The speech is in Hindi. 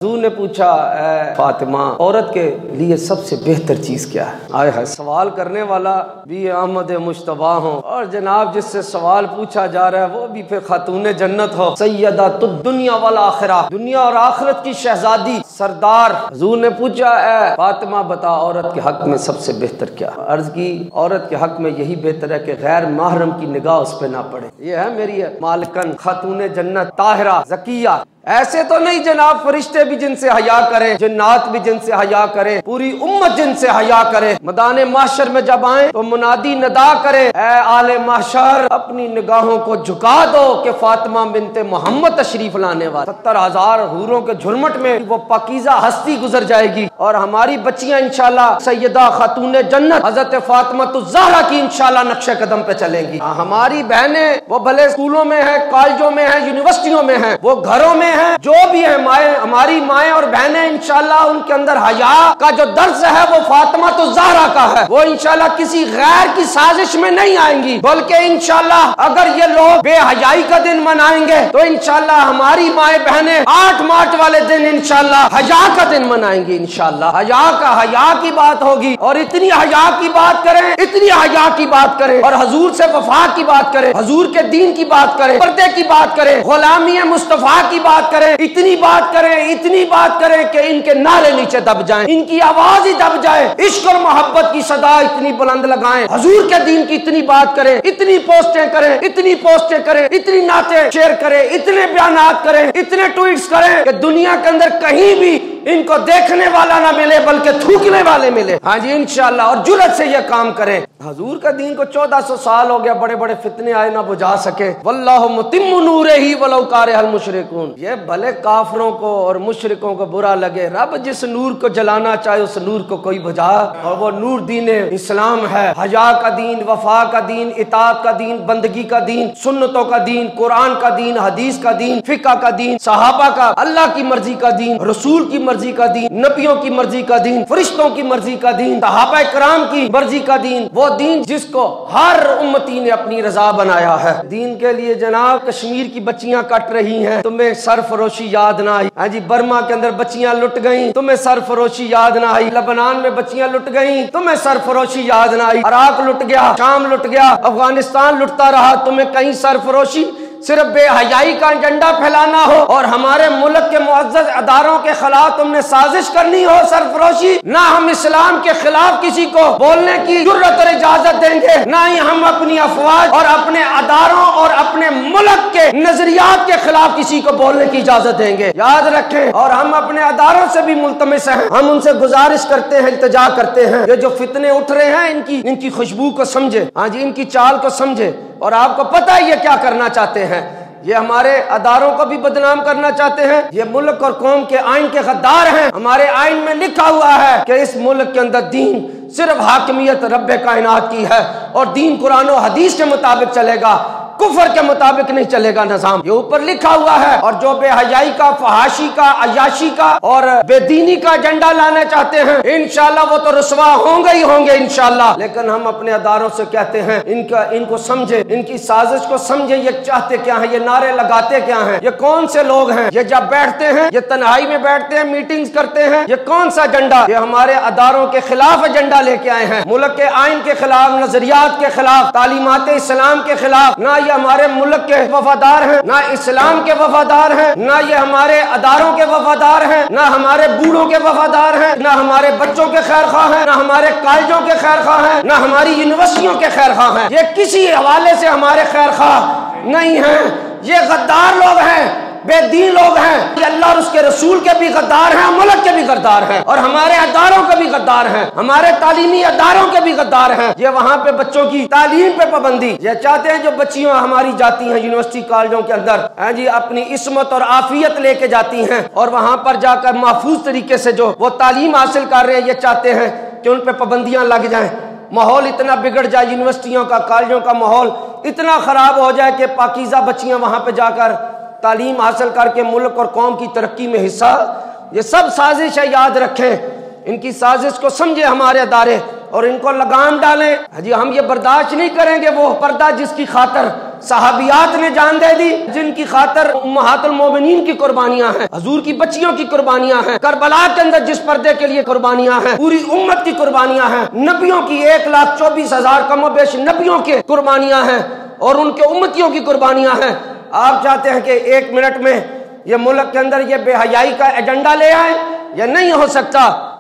हुजूर ने पूछा, फातिमा, औरत के लिए सबसे बेहतर चीज क्या है? आए है सवाल करने वाला भी अहमद मुश्तबा हो और जनाब जिससे सवाल पूछा जा रहा है वो भी फिर खातून जन्नत हो, सैयदा तो दुनिया वाला आखिरा, दुनिया और आखिरत की शहजादी सरदार। हुजूर ने पूछा, फातिमा बता औरत के हक में सबसे बेहतर क्या? अर्ज की, औरत के हक में यही बेहतर है कि गैर महरम की निगाह उस पे ना पड़े। ये है मेरी मालकन, खातून जन्नत, ताहिरा, ज़किया। ऐसे तो नहीं जनाब फरिश्ते भी जिनसे हया करें, जिन्नात भी जिनसे हया करें, पूरी उम्मत जिनसे हया करे। मैदान माशर में जब आए तो मुनादी नदा करे, ऐ आले माशर अपनी निगाहों को झुका दो कि फातिमा बिनते मोहम्मद तशरीफ लाने वाले 70,000 हूरों के झुरमट में वो पाकीज़ा हस्ती गुजर जाएगी और हमारी बच्चियां इंशाल्लाह सैयदा खातून जन्नत हजरत फातिमा ज़हरा की इंशाल्लाह नक्शे कदम पे चलेंगी। हमारी बहनें वो भले स्कूलों में है, कॉलेजों में है, यूनिवर्सिटियों में है, वो घरों में है, जो भी है माए, हमारी माएँ और बहनें इंशाल्लाह उनके अंदर हया का जो दर्ज है वो फातिमा तो ज़हरा का है। वो इंशाल्लाह किसी गैर की साजिश में नहीं आएंगी, बल्कि इंशाल्लाह अगर ये लोग बेहयाई का दिन मनाएंगे तो इंशाल्लाह हमारी माए बहनें 8 मार्च वाले दिन इंशाल्लाह हया का दिन मनाएंगी। इंशाल्लाह हया की बात होगी और इतनी हया की बात करें, इतनी हया की बात करें और हजूर से वफा की बात करें, हजूर के दीन की बात करें, पर्दे की बात करें, गुलामी मुस्तफा की बात करें, इतनी बात करें, इतनी बात करें कि इनके नारे नीचे दब जाएं, इनकी आवाज ही दब जाए, इश्क और मोहब्बत की सदा इतनी बुलंद लगाएं, हजूर के दीन की इतनी बात करें, इतनी पोस्टें करें, इतनी पोस्टें करें, इतनी नाते शेयर करें, इतने बयानात करें, इतने ट्वीट्स करें कि दुनिया के अंदर कहीं भी इनको देखने वाला ना मिले बल्कि थूकने वाले मिले। हाँ जी इंशाल्लाह, और जुर्रत से ये काम करें। हजूर का दीन को 1400 साल हो गया, बड़े बड़े फितने आए ना बुझा सके। वल्लाहु मुतिम्मु नूरिही वलौ कारिहल मुशरिकून। ये भले काफरों को और मुशरिकों को बुरा लगे, रब जिस नूर को जलाना चाहे उस नूर को कोई बुझा, और वो नूर दीन इस्लाम है। हया का दीन, वफा का दीन, इताअत का दीन, बंदगी का दीन, सुन्नतों का दीन, कुरान का दीन, हदीस का दीन, फिक़ह का दीन, सहाबा का, अल्लाह की मर्जी का दीन, रसूल की मर्जी का दीन, नबियों की मर्जी का दीन, फरिश्तों की मर्जी का दीन, सहाबा किराम की मर्जी का दीन, वो दीन जिसको हर उम्मती ने अपनी रजा बनाया है। दीन के लिए जनाब कश्मीर की बच्चियां कट रही हैं, तुम्हें सरफरोशी याद ना आई? हाँ जी, बर्मा के अंदर बच्चियां लुट गईं, तुम्हें सरफरोशी याद ना आई? लबनान में बच्चियां लुट गईं, तुम्हें सरफरोशी याद ना आई? इराक लुट गया, शाम लुट गया, अफगानिस्तान लुटता रहा, तुम्हें कहीं सरफरोशी? सिर्फ बेहयाई का एजेंडा फैलाना हो और हमारे मुल्क के मुअज़्ज़ज़ अदारों के खिलाफ तुमने साजिश करनी हो, सरफरोशी। ना हम इस्लाम के खिलाफ किसी को बोलने की जुर्रत और इजाजत देंगे, ना ही हम अपनी अफवाज और अपने अदारों और अपने मुल्क के नजरियात के खिलाफ किसी को बोलने की इजाजत देंगे। याद रखें, और हम अपने अदारों से भी मुल्तमिस हैं, हम उनसे गुजारिश करते हैं, इल्तिजा करते हैं, ये जो फितने उठ रहे हैं इनकी खुशबू को समझे। हाँ जी, इनकी चाल को समझे। और आपको पता है ये क्या करना चाहते हैं? ये हमारे अदारों को भी बदनाम करना चाहते हैं। ये मुल्क और कौम के आइन के गद्दार हैं। हमारे आइन में लिखा हुआ है कि इस मुल्क के अंदर दीन सिर्फ हाकिमियत रब्बे कायनात की है और दीन कुरान और हदीस के मुताबिक चलेगा, कुफर के मुताबिक नहीं चलेगा निजाम। ये ऊपर लिखा हुआ है। और जो बेहयाई का, फहाशी का, अयाशी का और बेदीनी का एजेंडा लाना चाहते हैं, इंशाल्लाह वो तो रुसवा होंगे ही होंगे इंशाल्लाह। लेकिन हम अपने अदारों से कहते हैं इनको समझे, इनकी साजिश को समझे, ये चाहते क्या है, ये नारे लगाते क्या हैं, ये कौन से लोग हैं, ये जब बैठते हैं, ये तन्हाई में बैठते हैं, मीटिंग्स करते हैं, ये कौन सा एजेंडा? ये हमारे अदारों के खिलाफ एजेंडा लेके आए हैं, मुल्क के आइन के खिलाफ, नजरियात के खिलाफ, तालीमात इस्लाम के खिलाफ। ना ये हमारे मुल्क के वफादार हैं, ना इस्लाम के वफादार हैं, ना ये हमारे अदारों के वफादार हैं, ना हमारे बूढ़ों के वफादार हैं, ना हमारे बच्चों के खैर खा हैं, ना हमारे कॉलेजों के खैर खा हैं, ना हमारी यूनिवर्सिटियों के खैर खा हैं। ये किसी हवाले से हमारे खैर खा नहीं हैं। ये गद्दार लोग हैं, बेदीन लोग हैं। ये अल्लाह और उसके रसूल के भी गद्दार हैं, मुल्क के भी गद्दार हैं, और हमारे अदारों के भी गद्दार हैं, हमारे तालीमी अदारों के भी गद्दार हैं। ये वहाँ पे बच्चों की तालीम पे पाबंदी, ये चाहते हैं जो बच्चियां हमारी जाती हैं यूनिवर्सिटी कॉलेजों के अंदर, है जी, अपनी इस्मत और आफियत लेके जाती हैं और वहाँ पर जाकर महफूज तरीके से जो वो तालीम हासिल कर रहे हैं, ये चाहते हैं कि उन पर पाबंदियाँ लग जाएं, माहौल इतना बिगड़ जाए, यूनिवर्सिटियों का, कॉलेजों का माहौल इतना खराब हो जाए कि पाकीज़ा बच्चियां वहाँ पे जाकर तालीम हासिल करके मुल्क और कौम की तरक्की में हिस्सा। ये सब साजिश है, याद रखें। इनकी साजिश को समझे हमारे अदारे और इनको लगाम डालें। जी, हम ये बर्दाश्त नहीं करेंगे वो पर्दा जिसकी खातर सहाबियात ने जान दे दी, जिनकी खातर उम्महातुल मोमिनीन की कुर्बानियां हैं, हजूर की बच्चियों की कुर्बानियां हैं, करबला के अंदर जिस पर्दे के लिए कुर्बानियां हैं, पूरी उम्मत की कुर्बानियां हैं, नबियों की 1,24,000 कमोबेश नबियों के कुर्बानियां हैं और उनके उम्मतियों की कुर्बानियां हैं। आप चाहते हैं कि 1 मिनट में ये मुल्क के अंदर ये बेहयाई का एजेंडा ले आए? यह नहीं हो सकता।